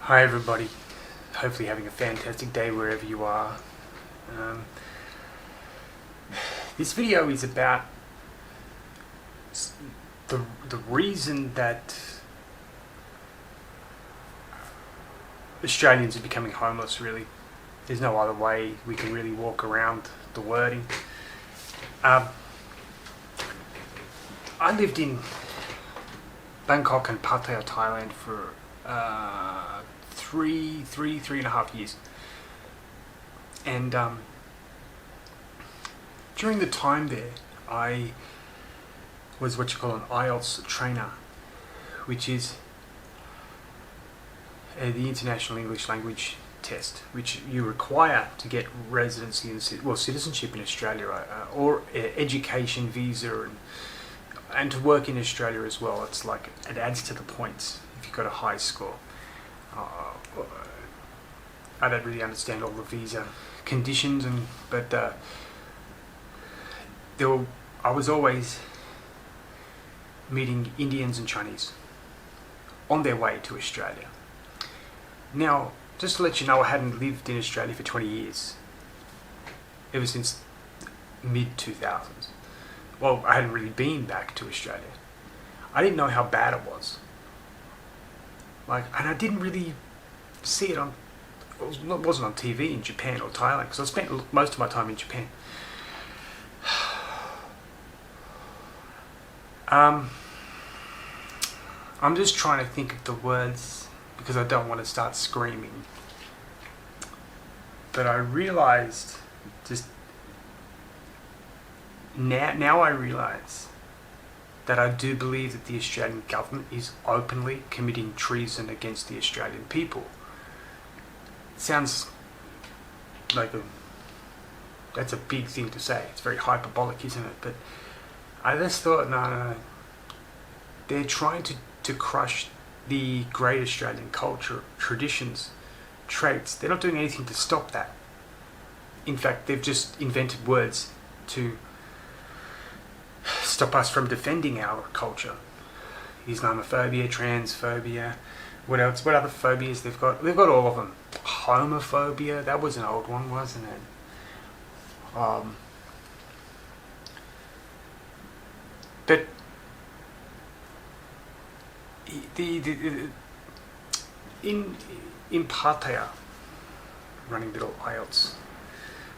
Hi everybody, hopefully having a fantastic day wherever you are. This video is about the reason that Australians are becoming homeless, really. There's no other way we can really walk around the wording. I lived in Bangkok and Pattaya, Thailand for three and a half years. And during the time there, I was what you call an IELTS trainer, which is the International English Language Test, which you require to get residency and citizenship in Australia, or education visa, and to work in Australia as well. It's like it adds to the points if you've got a high score. I don't really understand all the visa conditions, but I was always meeting Indians and Chinese on their way to Australia. Now, just to let you know, I hadn't lived in Australia for 20 years, ever since mid-2000s. Well, I hadn't really been back to Australia. I didn't know how bad it was. And I didn't really see it wasn't on TV in Japan or Thailand, because I spent most of my time in Japan. I'm just trying to think of the words because I don't want to start screaming. But I realized now I realize that I do believe that the Australian government is openly committing treason against the Australian people. It sounds like that's a big thing to say. It's very hyperbolic, isn't it? But I just thought, no. They're trying to crush the great Australian culture, traditions, traits. They're not doing anything to stop that. In fact, they've just invented words to stop us from defending our culture. Islamophobia, transphobia, what else? What other phobias they've got? They've got all of them. Homophobia, that was an old one, wasn't it? But in Pattaya, running a little IELTS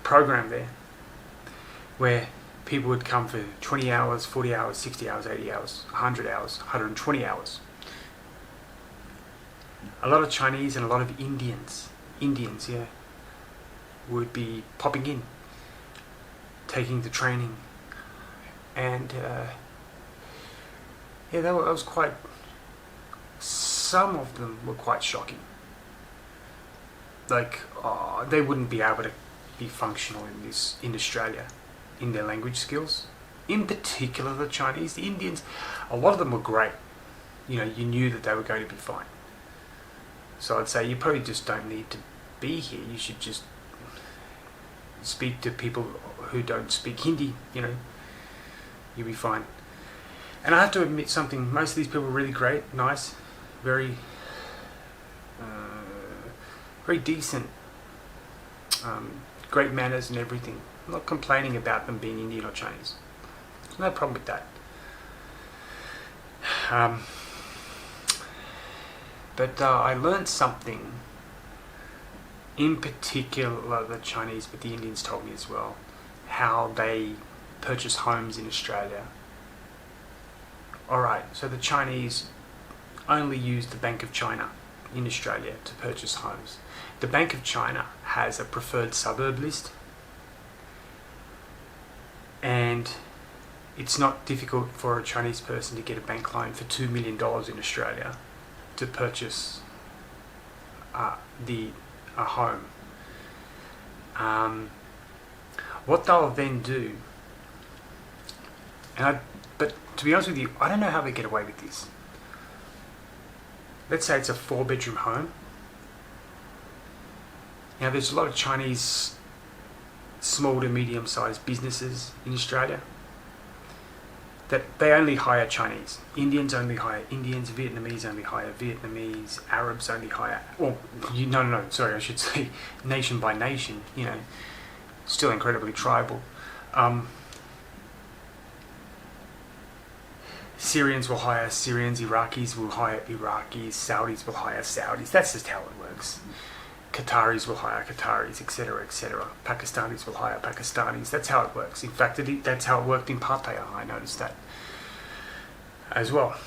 program there, where people would come for 20 hours, 40 hours, 60 hours, 80 hours, 100 hours, 120 hours. A lot of Chinese and a lot of Indians, would be popping in, taking the training, and that was quite. Some of them were quite shocking. They wouldn't be able to be functional in Australia, in their language skills. In particular, the Chinese, the Indians, a lot of them were great. You knew that they were going to be fine. So I'd say you probably just don't need to be here. You should just speak to people who don't speak Hindi. You'll be fine. And I have to admit something. Most of these people are really great, nice, very decent, great manners and everything. I'm not complaining about them being Indian or Chinese. There's no problem with that. But I learned something, in particular the Chinese, but the Indians told me as well, how they purchase homes in Australia. Alright, so the Chinese only use the Bank of China in Australia to purchase homes. The Bank of China has a preferred suburb list, and it's not difficult for a Chinese person to get a bank loan for $2 million in Australia to purchase a home. What they'll then do, but to be honest with you, I don't know how they get away with this. Let's say it's a 4-bedroom home. Now, there's a lot of Chinese small to medium-sized businesses in Australia. that they only hire Chinese. Indians only hire Indians. Vietnamese only hire Vietnamese. Arabs only hire... Well, I should say nation by nation, still incredibly tribal. Syrians will hire Syrians, Iraqis will hire Iraqis, Saudis will hire Saudis. That's just how it works. Qataris will hire Qataris, etc., etc. Pakistanis will hire Pakistanis. That's how it works. In fact, that's how it worked in Pattaya. I noticed that as well.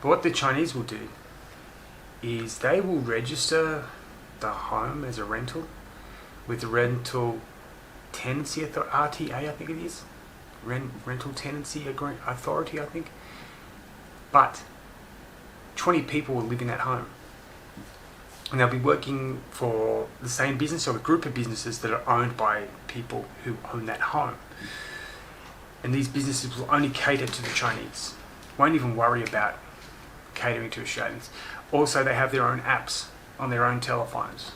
But what the Chinese will do is they will register the home as a rental with the rental tenancy RTA, I think it is. Rental tenancy authority, I think. But 20 people will live in that home. And they'll be working for the same business or a group of businesses that are owned by people who own that home. And these businesses will only cater to the Chinese. Won't even worry about catering to Australians. Also, they have their own apps on their own telephones.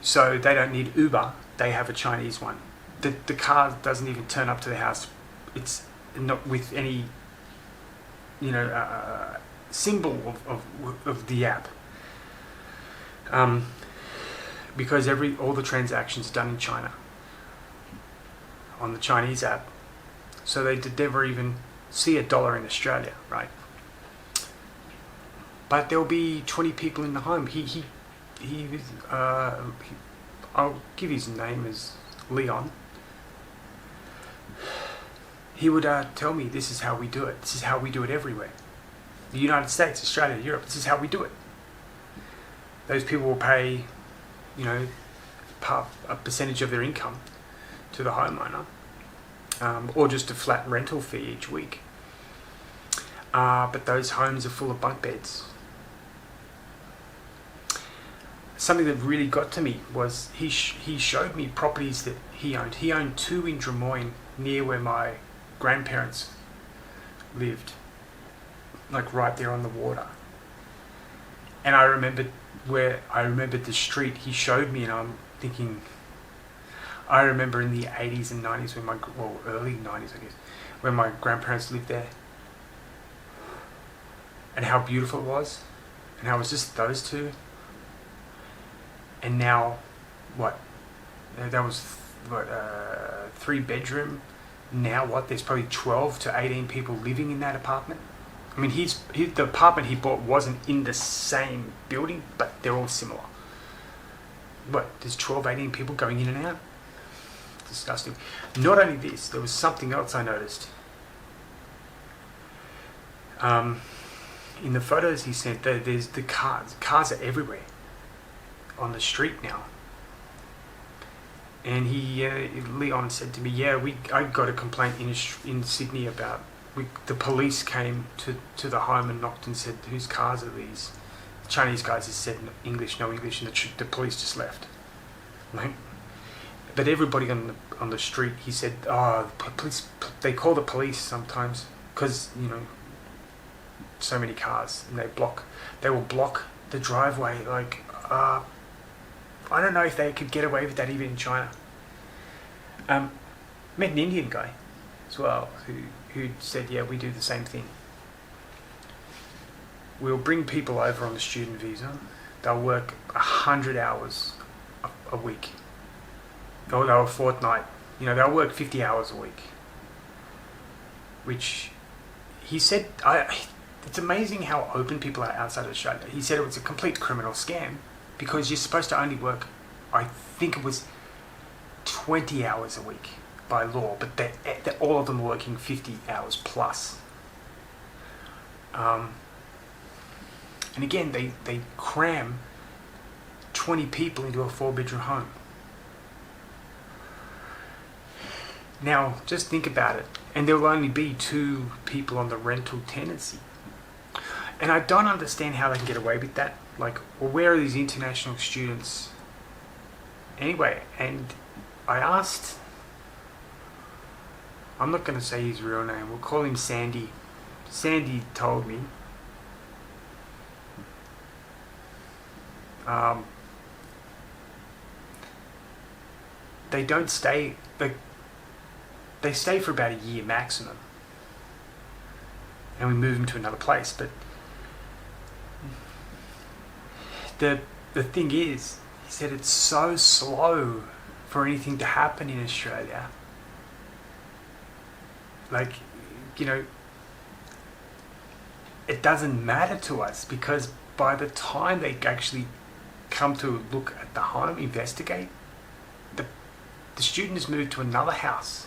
So they don't need Uber, they have a Chinese one. The car doesn't even turn up to the house. It's not with any, symbol of the app. Because all the transactions are done in China on the Chinese app, so they did never even see $1 in Australia, right? But there'll be 20 people in the home. I'll give his name as Leon. He would tell me, this is how we do it. This is how we do it everywhere. The United States, Australia, Europe, this is how we do it. Those people will pay, a percentage of their income to the homeowner, or just a flat rental fee each week. But those homes are full of bunk beds. Something that really got to me was he showed me properties that he owned. He owned 2 in Drummoyne, near where my grandparents lived, like right there on the water. And I remembered the street he showed me, and I'm thinking, I remember in the 80s and 90s early 90s I guess, when my grandparents lived there, and how beautiful it was, and how it was just those 2. And now, that was 3-bedroom. Now there's probably 12 to 18 people living in that apartment. I mean, the apartment he bought wasn't in the same building, but they're all similar. There's 12, 18 people going in and out? Disgusting. Not only this, there was something else I noticed. In the photos he sent, there's the cars. Cars are everywhere on the street now. And Leon said to me, I got a complaint in Sydney about, the police came to the home and knocked and said, whose cars are these? The Chinese guys just said no English, and the police just left. Right? But everybody on the street, he said, police, they call the police sometimes because, so many cars, and they will block the driveway. I don't know if they could get away with that even in China. Met an Indian guy as well who said, we do the same thing. We'll bring people over on the student visa. They'll work 100 hours a week. Or a fortnight. They'll work 50 hours a week. Which he said, it's amazing how open people are outside of Australia. He said it was a complete criminal scam because you're supposed to only work, I think it was 20 hours a week by law, but all of them are working 50 hours plus. And again, they cram 20 people into a 4-bedroom home. Now, just think about it. And there will only be 2 people on the rental tenancy. And I don't understand how they can get away with that. Where are these international students anyway? And I asked, I'm not going to say his real name, we'll call him Sandy. Sandy told me they don't stay, they stay for about a year maximum. and we move them to another place. But the thing is, he said it's so slow for anything to happen in Australia. Like, it doesn't matter to us, because by the time they actually come to look at the home, investigate, the student has moved to another house.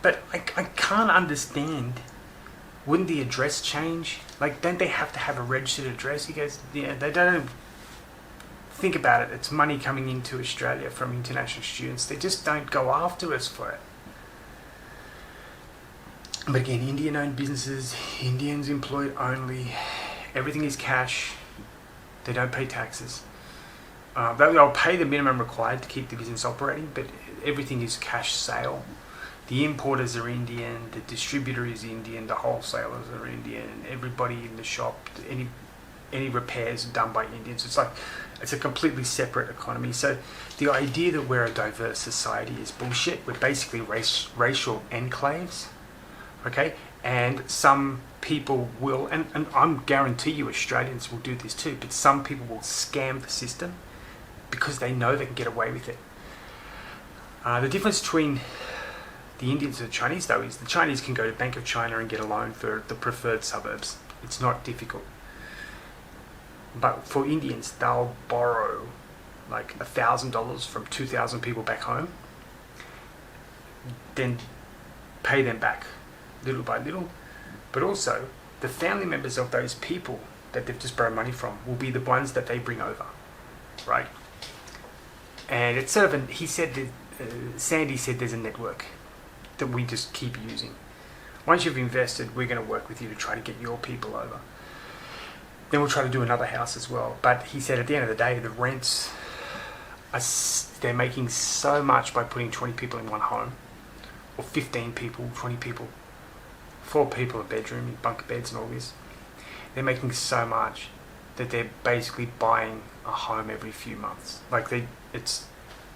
But I can't understand. Wouldn't the address change? Like, don't they have to have a registered address? He goes, yeah, they don't. Think about it. It's money coming into Australia from international students. They just don't go after us for it. But again, Indian-owned businesses, Indians employed only. Everything is cash. They don't pay taxes. They'll pay the minimum required to keep the business operating, but everything is cash sale. The importers are Indian, the distributor is Indian, the wholesalers are Indian, everybody in the shop, any repairs are done by Indians. It's a completely separate economy. So the idea that we're a diverse society is bullshit. We're basically racial enclaves, okay? And some people will, and I guarantee you Australians will do this too, but some people will scam the system because they know they can get away with it. The difference between the Indians and the Chinese, though, is the Chinese can go to Bank of China and get a loan for the preferred suburbs. It's not difficult. But for Indians, they'll borrow like $1,000 from 2,000 people back home, then pay them back little by little. But also, the family members of those people that they've just borrowed money from will be the ones that they bring over, right? And it's sort of he said that, Sandy said there's a network that we just keep using. Once you've invested, we're going to work with you to try to get your people over. Then we'll try to do another house as well. But he said at the end of the day, the rents, they're making so much by putting 20 people in one home, or 15 people, 20 people, 4 people a bedroom, bunk beds and all this. They're making so much that they're basically buying a home every few months. Like they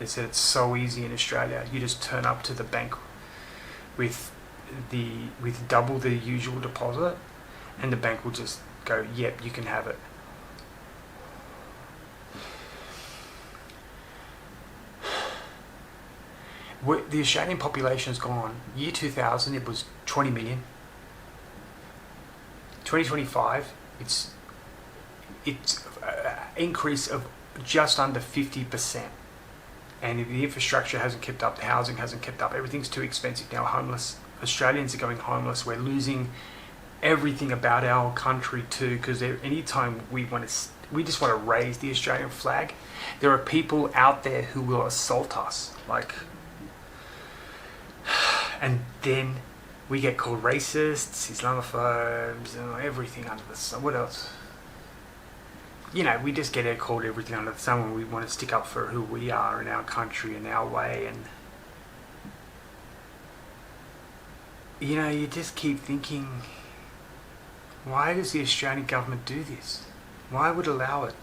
said it's so easy in Australia. You just turn up to the bank with double the usual deposit, and the bank will just go, yep, you can have it. The Australian population has gone, year 2000 it was 20 million. 2025 it's increase of just under 50%. And if the infrastructure hasn't kept up, the housing hasn't kept up, everything's too expensive now. Homeless Australians are going homeless. We're losing everything about our country too, because anytime we just want to raise the Australian flag, there are people out there who will assault us, and then we get called racists, Islamophobes, and everything under the sun. What else? We just get called everything under the sun when we want to stick up for who we are in our country and our way. And you just keep thinking, why does the Australian government do this? Why would it allow it?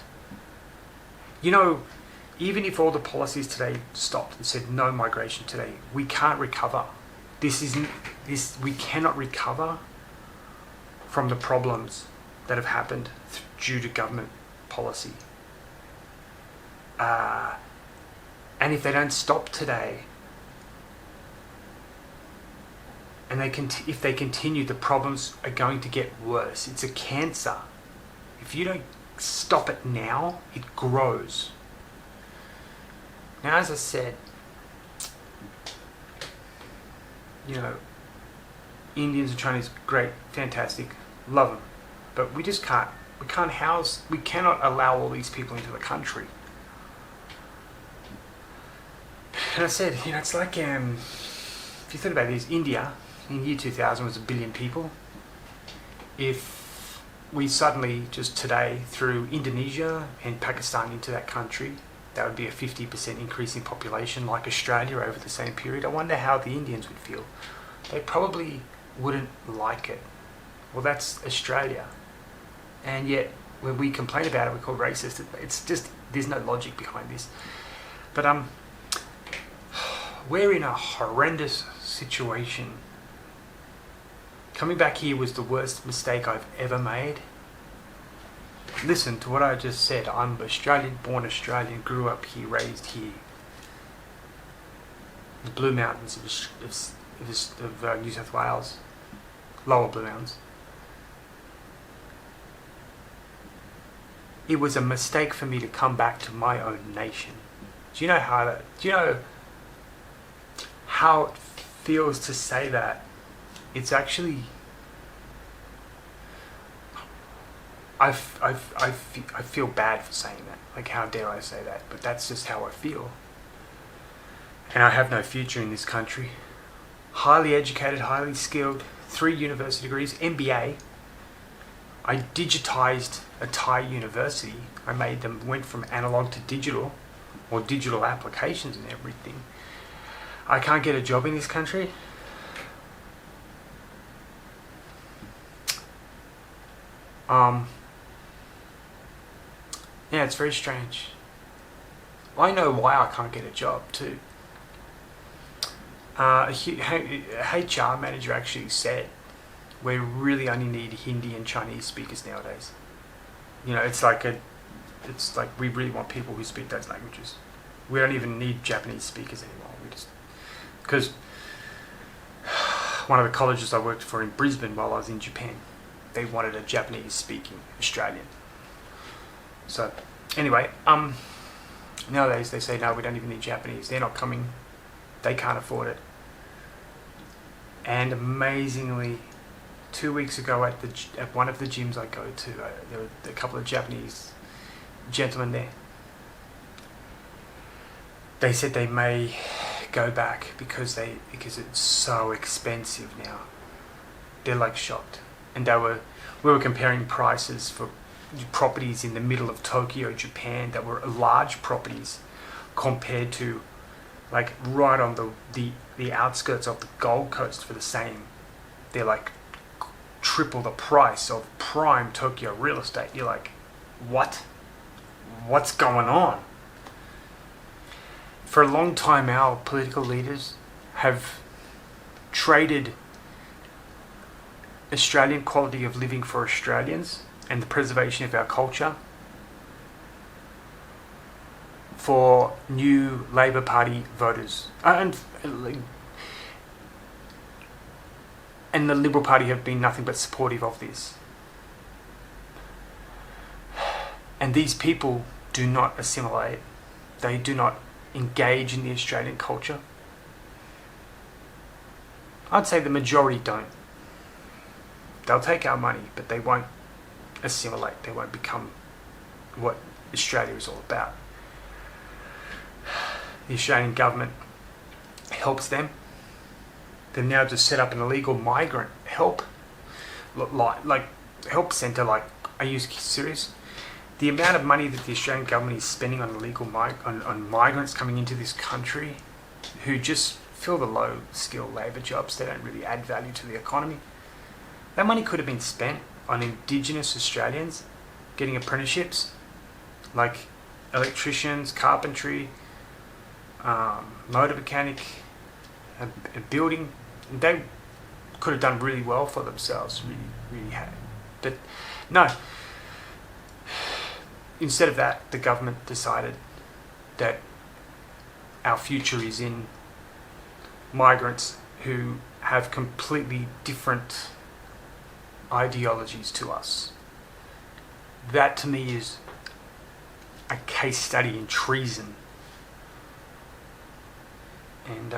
Even if all the policies today stopped and said no migration today, we can't recover. We cannot recover from the problems that have happened due to government policy. And if they don't stop today, and if they continue, the problems are going to get worse. It's a cancer. If you don't stop it now, it grows. Now, as I said, Indians and Chinese, great, fantastic, love them, but we cannot allow all these people into the country. And I said, it's like, if you think about this, India in year 2000 was 1 billion people. If we suddenly just today threw Indonesia and Pakistan into that country, that would be a 50% increase in population, like Australia over the same period. I wonder how the Indians would feel. They probably wouldn't like it. Well, that's Australia. And yet, when we complain about it, we're called racist. It's just, there's no logic behind this. But we're in a horrendous situation Coming back here was the worst mistake I've ever made. Listen to what I just said. I'm Australian, born Australian, grew up here, raised here. The Blue Mountains of New South Wales, lower Blue Mountains. It was a mistake for me to come back to my own nation. Do you know how it feels to say that? It's actually, I feel bad for saying that. Like, how dare I say that? But that's just how I feel. And I have no future in this country. Highly educated, highly skilled, 3 university degrees, MBA. I digitized a Thai university. I made them, went from analog to digital, or digital applications and everything. I can't get a job in this country. Yeah, it's very strange. I know why I can't get a job too. A HR manager actually said, we really only need Hindi and Chinese speakers nowadays. You know, it's like we really want people who speak those languages. We don't even need Japanese speakers anymore. Because one of the colleges I worked for in Brisbane while I was in Japan, they wanted a Japanese speaking Australian. So anyway, nowadays they say, no, we don't even need Japanese. They're not coming. They can't afford it. And amazingly, 2 weeks ago at one of the gyms I go to, there were a couple of Japanese gentlemen there. They said they may go back because it's so expensive now. They're like shocked. And we were comparing prices for properties in the middle of Tokyo, Japan, that were large properties compared to like right on the outskirts of the Gold Coast for the same. They're like triple the price of prime Tokyo real estate. You're like, what? What's going on? For a long time, our political leaders have traded Australian quality of living for Australians and the preservation of our culture for new Labor Party voters. And the Liberal Party have been nothing but supportive of this. And these people do not assimilate. They do not engage in the Australian culture. I'd say the majority don't. They'll take our money, but they won't assimilate. They won't become what Australia is all about. The Australian government helps them. They've now just set up an illegal migrant help centre. Like, are you serious? The amount of money that the Australian government is spending on illegal on migrants coming into this country, who just fill the low-skill labour jobs, they don't really add value to the economy. That money could have been spent on Indigenous Australians getting apprenticeships, like electricians, carpentry, motor mechanic, building. They could have done really well for themselves, really had. But no. Instead of that, the government decided that our future is in migrants who have completely different ideologies to us. That to me is a case study in treason. And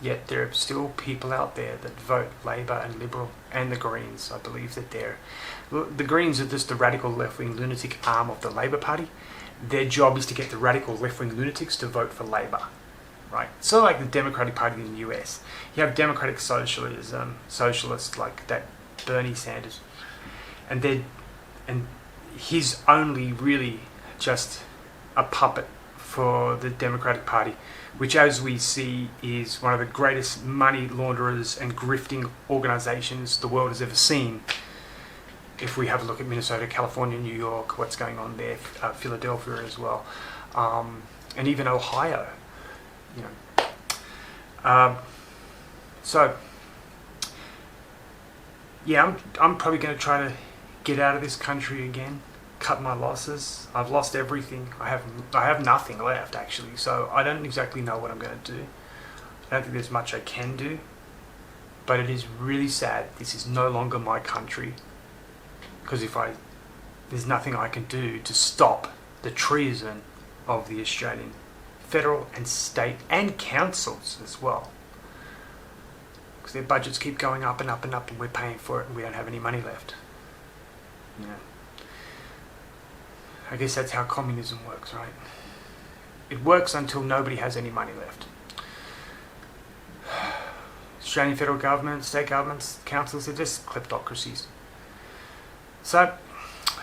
yet there are still people out there that vote Labor and Liberal and the Greens. I believe that the Greens are just the radical left-wing lunatic arm of the Labor Party. Their job is to get the radical left-wing lunatics to vote for Labor, right? So like the Democratic Party in the US. You have democratic socialism, socialists like that Bernie Sanders. And he's only really just a puppet for the Democratic Party, which, as we see, is one of the greatest money launderers and grifting organisations the world has ever seen. If we have a look at Minnesota, California, New York, what's going on there, Philadelphia as well, and even Ohio, you know. So yeah, I'm probably going to try to get out of this country again, cut my losses. I've lost everything. I have nothing left actually, so I don't exactly know what I'm going to do. I don't think there's much I can do, but it is really sad. This is no longer my country, because there's nothing I can do to stop the treason of the Australian federal and state and councils as well, because their budgets keep going up and up and up, and we're paying for it, and we don't have any money left. I guess that's how communism works, right? It works until nobody has any money left. Australian federal government, state governments, councils, they're just kleptocracies. So,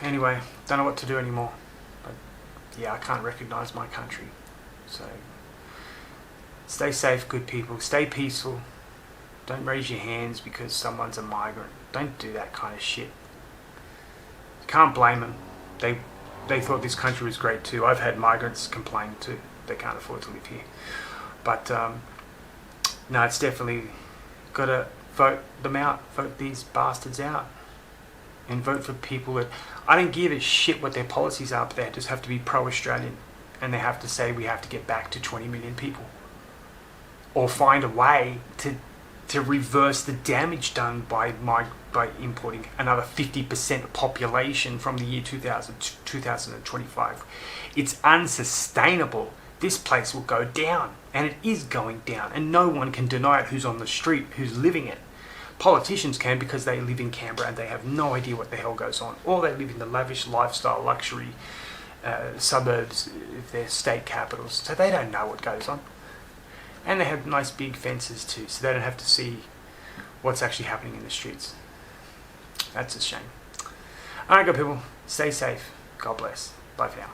anyway, don't know what to do anymore. But yeah, I can't recognise my country. So, stay safe, good people. Stay peaceful. Don't raise your hands because someone's a migrant. Don't do that kind of shit. Can't blame them. They thought this country was great too. I've had migrants complain too. They can't afford to live here. But no, it's definitely got to vote them out. Vote these bastards out. And vote for people that... I don't give a shit what their policies are, but they just have to be pro-Australian. And they have to say we have to get back to 20 million people. Or find a way to reverse the damage done by importing another 50% population from the year 2000 to 2025. It's unsustainable. This place will go down, and it is going down, and no one can deny it who's on the street, who's living it. Politicians can, because they live in Canberra and they have no idea what the hell goes on, or they live in the lavish lifestyle luxury suburbs of their state capitals, so they don't know what goes on. And they have nice big fences too, so they don't have to see what's actually happening in the streets. That's a shame. Alright, good people. Stay safe. God bless. Bye for now.